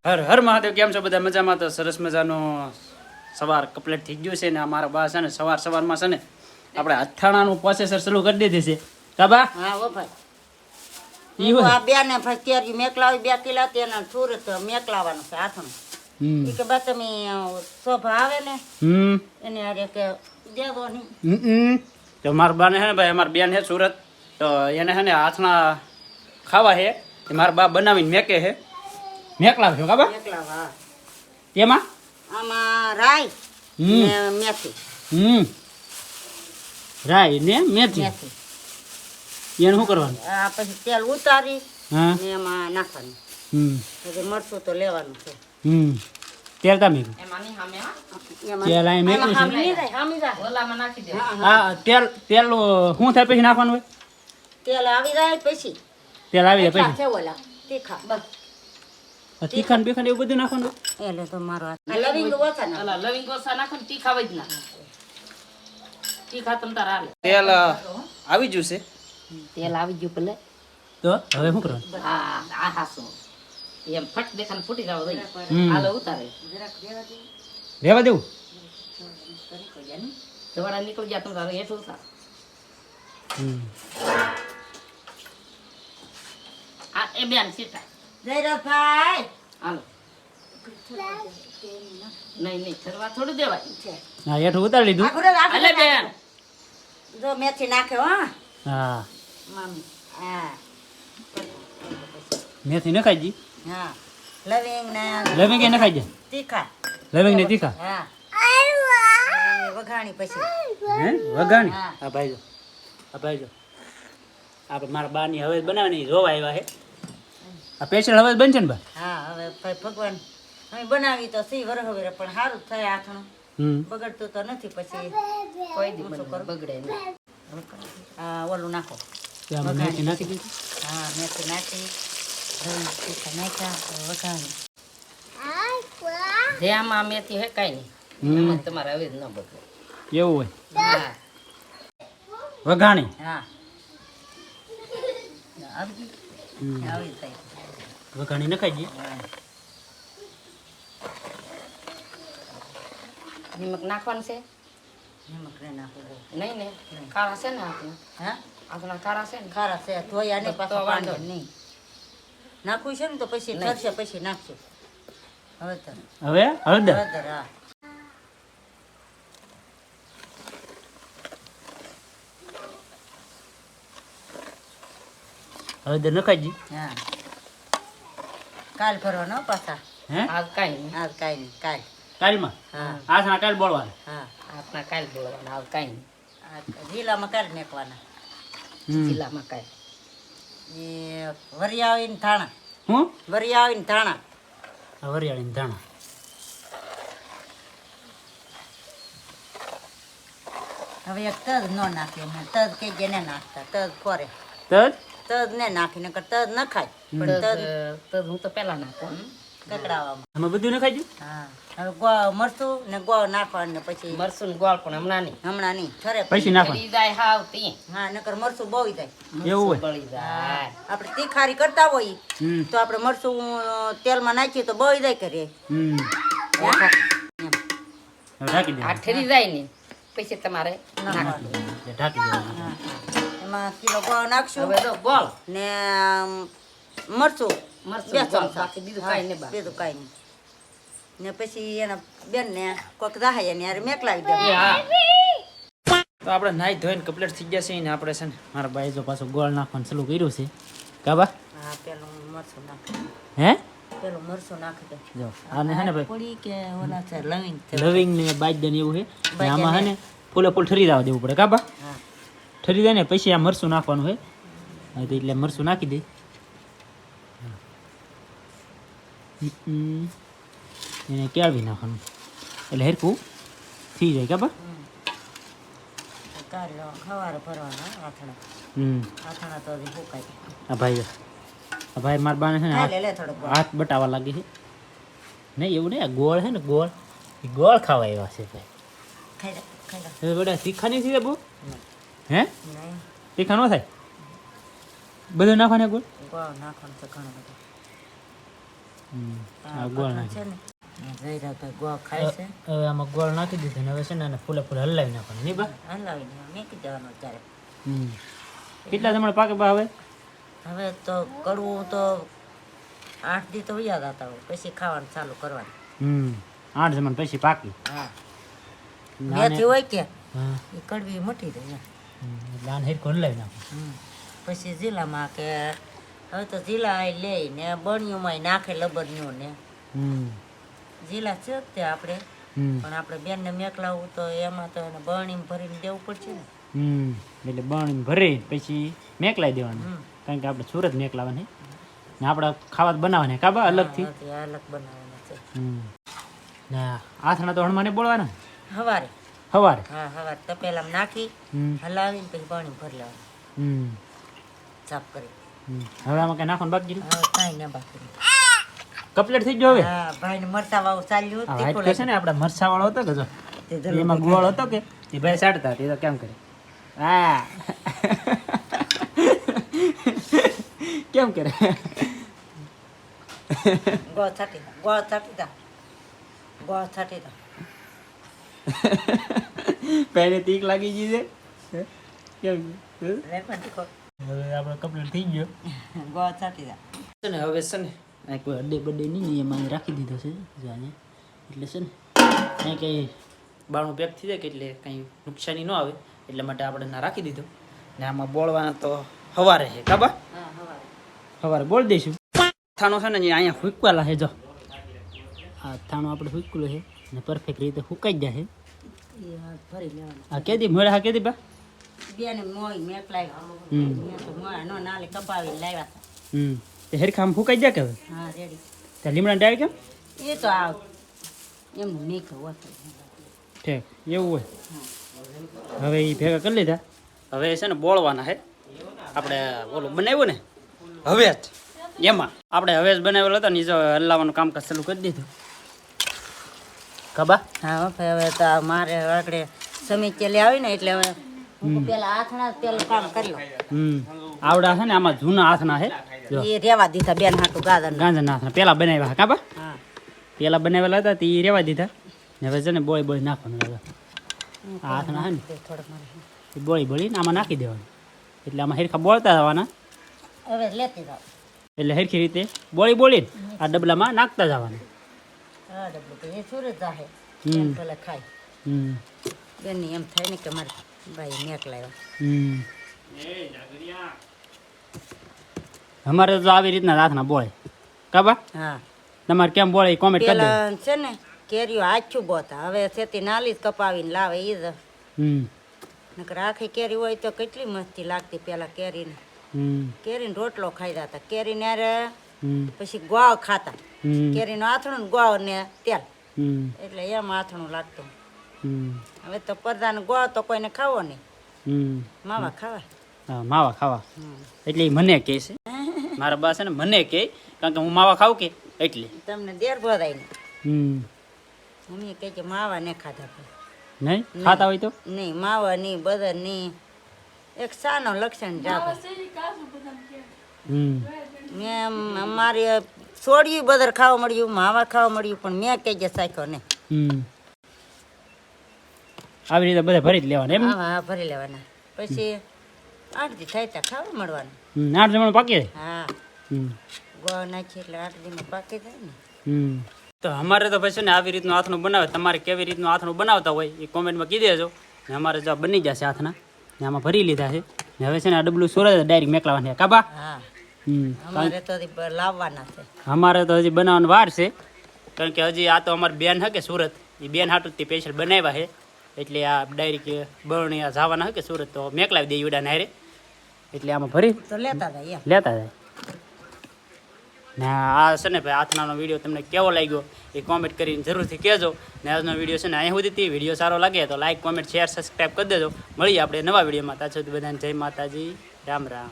હર હર મહાદેવ. કેમ છો બધા? મજામાં? તો સરસ મજાનો સવાર કમ્પ્લીટ થઈ ગયું છે ને અમારા બા છે ને સવારમાં છે ને આપણે અથાણાનું પ્રોસેસર શરૂ કરી દીધી છે કાબા. હા ઓ ભાઈ ઈ હોય આ બે ને ભાઈ કેરી મેકલાવી 2 કિલા તેના સુરત મેકલાવાનું છે હાથનું. ઈ કે બા તમે શોભા આવે ને એને આરે કે દેવો નહીં. તો મારા બાને છે ને ભાઈ અમારા બેન છે સુરત, તો એને છે ને હાથના ખાવા છે એ મારા બા બનાવીને મેકે છે. મેકલાવશો કાબા? મેકલાવા એમાં આમાં રાઈ ને મેથી. રાઈ ને મેથી મેથી એને શું કરવાનું? આ પછી તેલ ઉતારી હા ને એમાં નાખવાનું. પછી મરચું તો લેવાનું છે. તેલ તમે તેલ અહીં મેકલું છે. હા તેલ તેલ શું થાય પછી નાખવાનું હોય? તેલ આવી જાય પછી તેલ આવી જાય પછી છે ઓલા તીખા બસ તીખાન બીખાન એવું બધું નાખવાનું હોય? એટલે તો મારો લવિંગ ઓછા ના લવિંગ ઓછા નાખો ને તીખા વજ ના તીખા તમ તાર હાલે. તેલ આવી ગયું છે તેલ આવી ગયું પેલે તો હવે શું કરવાનું? હા આ હાસો એમ ફટ દેખાને ફૂટી જાવ દઈ હાલો ઉતારે રહેવા દેવું? દવાડા નીકળી ગયા તમ તારે હેઠ ઉતાર. આ એ બેન સીટા જયરાજભાઈ હાલો નહીં ઠરવા થોડું દેવાય હા હેઠું ઉતારી લીધું. હાલે બેન જો મેથી નાખ્યો હા હા મમ્મી હા મેથી ન ખાઈ જી? હા લવિંગ ને લવિંગ એ ન ખાઈ જાય? તીખા લવિંગ ને તીખા હા વઘાણી પછી હે વઘાણી? હા. હા ભાઈ જો, હા ભાઈ જો, આપણે મારા બાની હવે બનાવવાની જોવા આવ્યા છે. આ સ્પેશિયલ હવે બનશે ને બા? હા હવે ભાઈ ભગવાન અમે બનાવી તો સી વરહવેરે પણ સારું થાય હાથનું બગડતું તો નથી પછી કોઈ દી બગડે નહીં. હા ઓલું નાખો ત્યાં મેથી નાખી દીધી. હા મેથી નાખી લવિંગ તીખા નાખ્યા હવે વઘાણી જે આમાં મેથી હે કાંઈ નહીં એમાં તમારે હવે જ ન બગડે એવું હોય હા વઘાણી? હા આવી આવી થાય વઘાણી ન ખાઈ જઈએ? નિમક નાખવાનું છે નમક ને નાખવું નહીં ને કાળા છે ને આપણા હા આપણા કાળા છે ને ખારા છે ધોયા ને તો પાછા વાંધો પાણી નહીં નાખવું છે ને તો પછી ઠરશે પછી નાખશું હવે તો હવે હળદર? હળદર હા હળદર ન ખાઈ જઈએ? હા કાલ ભરવાનો પાછા હે આજ કાંઈ નહીં હા કાંઈ નહીં કાલ કાલમાં? હા આ સાણા કાલ બોલવાનું? હા આપણા કાલ બોલવાના આવ કાંઈ નહીં આ જિલ્લામાં કાલ મેકવાના જિલ્લામાં કાંઈ એ વરિયાળીને ધાણા હું? વરિયાળીને ધાણા વરિયાળી ધાણા. હવે એક તજ ન નાખ્યો મેં તજ કે જેને નાખતા તજ કોરે તજ? તજ ને નાખી નકર તજ ન ખાય પણ તજ તો હું તો પેલા નાખું કકડાવામાં આમાં બધું ન ખાઈ જઈએ? હા હવે ગોળ મરચું ને ગોળ નાખવાનું ને પછી મરસું ને ગોળ પણ હમણાં નહીં હમણાં નહીં ઠરે પછી નાખવાનું? બળી જાય હાવ તે હા નકર મરચું બોવી જાય એવું હોય? બળી જાય આપણે તીખારી કરતા હોય તો આપણે મરચું તેલમાં નાખીએ તો બોવી જાય કરીએ હવે ઢાંકી આ દે. ઠરી જાય ને પછી તમારે નાખવાનું ઢાંકી દેવાનું. એમાં કિલો ગોળ નાખશું હવે તો ગોળ ને મરચું મરચું બે ગોળ ચમચા બાકી બીજું કાંઈ નહીં બાકી. બીજું કાંઈ નહીં ને પછી એના બેન ને કોઈક રાહાય એને યાર મેકલાવી દે હા તો આપણે નાઈ ધોઈને કમ્પ્લીટ થઈ ગયા છે ને આપણે છે ને મારા ભાઈ જો પાછું ગોળ નાખવાનું ચાલુ કર્યું છે કાબા. હા પેલું મરચું નાખી હે પેલું મરચું નાખી દે જો આને હે ને ભાઈ પૂરી કે ઓલા છે લવિંગ છે લવિંગ ને બાજદન એવું છે ને આમાં હે ને ફૂલે ફૂલ ઠરી જવા દેવું પડે કાબા. હા ઠરી જાય ને પછી આ મરચું નાખવાનું હોય હા તો એટલે મરચું નાખી દે. એને કેળવી નાખવાનું એટલે હેરકું થઈ જાય કાબા. કાલ સવારે ભરવાના આથણા આથણા તો હજી ફૂકાય આ ભાઈ મારા બાને છે ને ખાઈ લે થોડુંક ગોળ. હાથ બટાવા લાગે છે. નહીં એવું નહીં, આ ગોળ છે ને ગોળ એ ગોળ ખાવા એવા છે ભાઈ. ખાઈ લે હવે બધા તીખા નહીં થઈ બહુ? હે નહીં તીખા ન થાય? બધું નાખવાને ગોળ? ગોળ નાખવાનું છે ઘણું બધું આ ગોળ છે ને જયરાભાઈ ગોળ ખાય છે હવે આમાં ગોળ નાખી દીધો ને હવે છે ને આને ફૂલે ફૂલે હલાવી નાખવાનું નહીં બા હલાવીને મેકી દેવાનો ત્યારે કેટલા જમણ પાકે બા હવે હવે તો કડવું તો 8 દી તો યાદ હતા હોય પછી ખાવાનું ચાલુ કરવાનું 8 જમણ પછી પાકી હા મેથી હોય કે હા એ કડવી મટી જાય એટલે આને હેરખો હલાવી નાખો પછી જીલામાં કે હવે તો જીલા લઈને બણિયુંમાં નાખે લબરનું ને જીલા છે જ તે આપણે પણ આપણે બેનને મેકલાવું તો એમાં તો એને બરણીમાં ભરીને દેવું પડશે ને એટલે બણ ભરી પછી મેકલાઈ દેવાનું કારણ કે આપણે સુરત મેકલાવાની ને આપણે ખાવા બનાવવાની કાબા અલગથી તે અલગ બનાવવાના છે ને આથણા તો હણમાને બોલવાના હવારે સવારે હા હવારે તપેલામાં નાખી હલાવીને પછી પાણી ભરી લેવાનું સાફ કરી હવે આમાં કઈ નાખવાનું બાકી હવે કાંઈ ના બાકી નહીં. કપલેટ થઈ ગયો હવે હા ભાઈને મરચા વાળું ચાલ્યું આ તીખું વાઈટ છે ને આપડા મરચા વાળો હતો કે જો તે ધરું એમાં ગોળ હતો કે એ ભાઈ સાડતા તે તો કેમ કરે હા કેમ કરે ગોળ છાંટી દા ગોળ છાંટી દા ગોળ છાંટી દા પહેલે તીક લાગી ગઈ છે કેમ રેપણ તીખો હવે આપણો કપલેટ થઈ ગયો ગોળ છાંટી દા છે ને હવે છે ને આ કોઈ અડે બડે નહીં ને એમાં રાખી દીધો છે જાને એટલે છે ને અહીં કંઈ બાણું પેક થઈ જાય કે એટલે કંઈ નુકસાની ન આવે એટલા માટે આપણે ના રાખી દીધો ને આમાં બોળવાના તો સવારે છે કાબા હા હવારે સવારે બોલ દઈશું થાણો છે ને અહીંયા ફૂંકવાલા છે જો આ થાણો આપણે ફૂંકલું છે ને પરફેક્ટ રીતે ફૂંકાઈ જાય છે એ હાથ ભરી લેવાનું આ કેદી મળે હા કેદી બા બેને મોય મેકલાવ્યા મેં તો મોય નો નાલે કપાવીને લાવ્યા હતા તે હેરખા આમ ફૂંકાઈ જાય કે હવે હા રેડી ત્યાં લીમડા ડાળ કેમ એ તો આ એમનું નીકળ હોતું ઠીક એવું હોય હવે એ ભેગા કરી લીધા હવે છે ને બોળવાના છે આપણે ઓલું બનાવ્યું ને હવે જ એમાં આપણે હવે જ બનાવેલો હતો ને એ જો હલાવવાનું કામકાજ ચાલુ કરી દીધું ખબા હા ભાઈ હવે તો મારે આગળ સમીચેલી આવી ને એટલે હવે હું પેલા આથણા પેલું કામ કરી લઉં આવડા છે ને આમાં જૂના હાથના છે જો એ રેવા દીધા બેન હાટું ગાજર ગાંજાના હાથના પેલા બનાવ્યા કાબા હા પેલા બનાવેલા હતા તે રેવા દીધા ને હવે છે ને બોળી બોળી નાખવાનું હવે આ હાથના છે ને તે થોડુંક મારે એ બોળી બોળીને આમાં નાખી દેવાનું એટલે આમાં હેરખા બોળતા જવાના હવે લેતી જાવ એટલે હેરખી રીતે બોળી બોલીને આ ડબલામાં નાખતા જવાના હા ડબલું તો એ સુરત જાહે એમ પેલા ખાય બેનની એમ થાય ને કે મારે ભાઈ મેક લાવ્યા અમારે તો આવી રીતના હાથના બોળે કાબા હા તમારે કેમ બોળે કોમેન્ટ કરી દે પેલા છે ને કેરીઓ આછું બોતા હવે છેતી નાલી જ કપાવીને લાવે એ જ નકર આખી કેરી હોય તો કેટલી મસ્તી લાગતી પેલા કેરીને કેરીને રોટલો ખાઈ જતા કેરીને હારે પછી ગોળ ખાતા કેરીનું આથણું ને ગોળ ને તેલ એટલે એમ આથણું લાગતું હવે તો પરદાનો ગોળ તો કોઈને ખાવો નહીં માવા ખાવા હા માવા ખાવા એટલે ઈ મને કહે છે મારા બા છે ને મને કહે કારણ કે હું માવા ખાઉં કે એટલે તમને દેર ભરાય ને મમ્મી કહે છે માવા ને ખાધા ભાઈ નહીં ખાતા હોય તો નહીં માવા નહીં બદર નહીં એક સાનો લક્ષણ જાતો મેં મારી છોડ્યું બદર ખાવા મળ્યું માવા ખાવા મળ્યું પણ મેં કહી જે સાખ્યો ને આવી રીતે બધા ભરી જ લેવાના એમ હા ભરી લેવાના પછી 8 દી થાય ત્યાં ખાવા મળવાનું 8 જમણ પાકી જાય હા ગોળ નાખી એટલે 8 દીમાં પાકી જાય ને તો અમારે તો પછી ને આવી રીતનું હાથનું બનાવે તમારે કેવી રીતનું હાથનું બનાવતા હોય એ કોમેન્ટમાં કહી દેજો ને અમારે જો બની જશે હાથના ને આમાં ભરી લીધા છે ને હવે છે ને આ ડબલું સુરત ડાયરેક્ટ મેકલાવાની છે કાબા હા અમારે તો હજી લાવવાના છે અમારે તો હજી બનાવવાની વાર છે કારણ કે હજી આ તો અમારી બેન હકે સુરત એ બેન હાટું તે સ્પેશિયલ બનાવ્યા છે એટલે આ ડાયરેક્ટ બરણી જવાના હકે સુરત તો મેકલાવી દઈએ ઉડા નારે એટલે આમાં ભરી તો લેતા જાય એમ લેતા જાય ને આ છે ને ભાઈ હાથનાનો વિડીયો તમને કેવો લાગ્યો એ કોમેન્ટ કરીને જરૂરથી કહેજો ને આજનો વિડીયો છે ને અહીંયા સુધી વિડીયો સારો લાગે તો લાઈક કોમેન્ટ શેર સબસ્ક્રાઈબ કરી દેજો મળીએ આપણે નવા વિડીયોમાં ત્યાં સુધી બધાને જય માતાજી રામ રામ